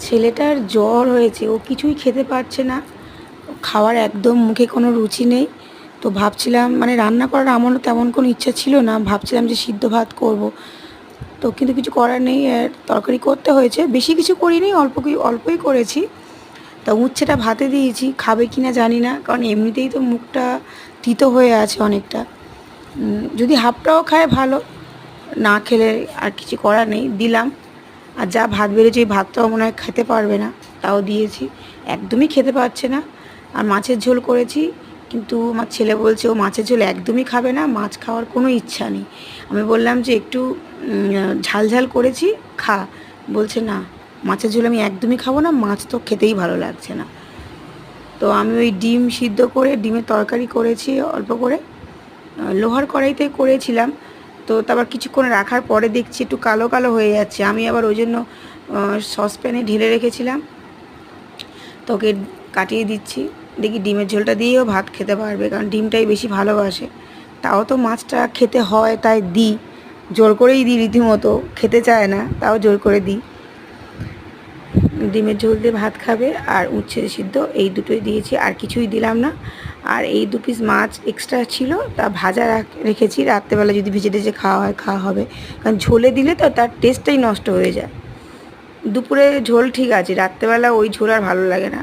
ছেলেটার জ্বর হয়েছে, ও কিছুই খেতে পারছে না, খাওয়ার একদম মুখে কোনো রুচি নেই। তো ভাবছিলাম, মানে রান্না করার আমারও তেমন কোনো ইচ্ছা ছিল না, ভাবছিলাম যে সিদ্ধ ভাত করব। তো কিন্তু কিছু করার নেই, তরকারি করতে হয়েছে, বেশি কিছু করিনি, অল্পই করেছি। তা উচ্ছেটা ভাতে দিয়েছি, খাবে কি না জানি না, কারণ এমনিতেই তো মুখটা তিতো হয়ে আছে অনেকটা। যদি হাফটাও খায় ভালো, না খেলে আর কিছু করার নেই, দিলাম। আর যা ভাত বেড়েছে ওই ভাতটাও মনে হয় খেতে পারবে না, তাও দিয়েছি। একদমই খেতে পারছে না। আর মাছের ঝোল করেছি, কিন্তু আমার ছেলে বলছে ও মাছের ঝোল একদমই খাবে না, মাছ খাওয়ার কোনো ইচ্ছা নেই। আমি বললাম যে একটু ঝাল ঝাল করেছি, খা। বলছে না, মাছের ঝোল আমি একদমই খাবো না, মাছ তো খেতেই ভালো লাগছে না। তো আমি ওই ডিম সিদ্ধ করে ডিমের তরকারি করেছি অল্প করে, লোহার কড়াইতে করেছিলাম। তো তারপর কিছুক্ষণ রাখার পরে দেখছি একটু কালো কালো হয়ে যাচ্ছে, আমি আবার ওই জন্য সসপ্যানে ঢেলে রেখেছিলাম। তোকে কাটিয়ে দিচ্ছি, দেখি ডিমের ঝোলটা দিয়েও ভাত খেতে পারবে, কারণ ডিমটাই বেশি ভালোবাসে। তাও তো মাছটা খেতে হয়, তাই দিই, জোর করেই দিই, রীতিমতো খেতে চায় না, তাও জোর করে দিই। ডিমের ঝোল দিয়ে ভাত খাবে আর উচ্ছে সিদ্ধ, এই দুটোই দিয়েছি, আর কিছুই দিলাম না। আর এই 2 পিস মাছ এক্সট্রা ছিল, তা ভাজা রেখেছি, রাত্রেবেলা যদি ভেজে টেজে খাওয়া হয় খাওয়া হবে, কারণ ঝোলে দিলে তো তার টেস্টটাই নষ্ট হয়ে যায়। দুপুরে ঝোল ঠিক আছে, রাত্রেবেলা ওই ঝোল আর ভালো লাগে না।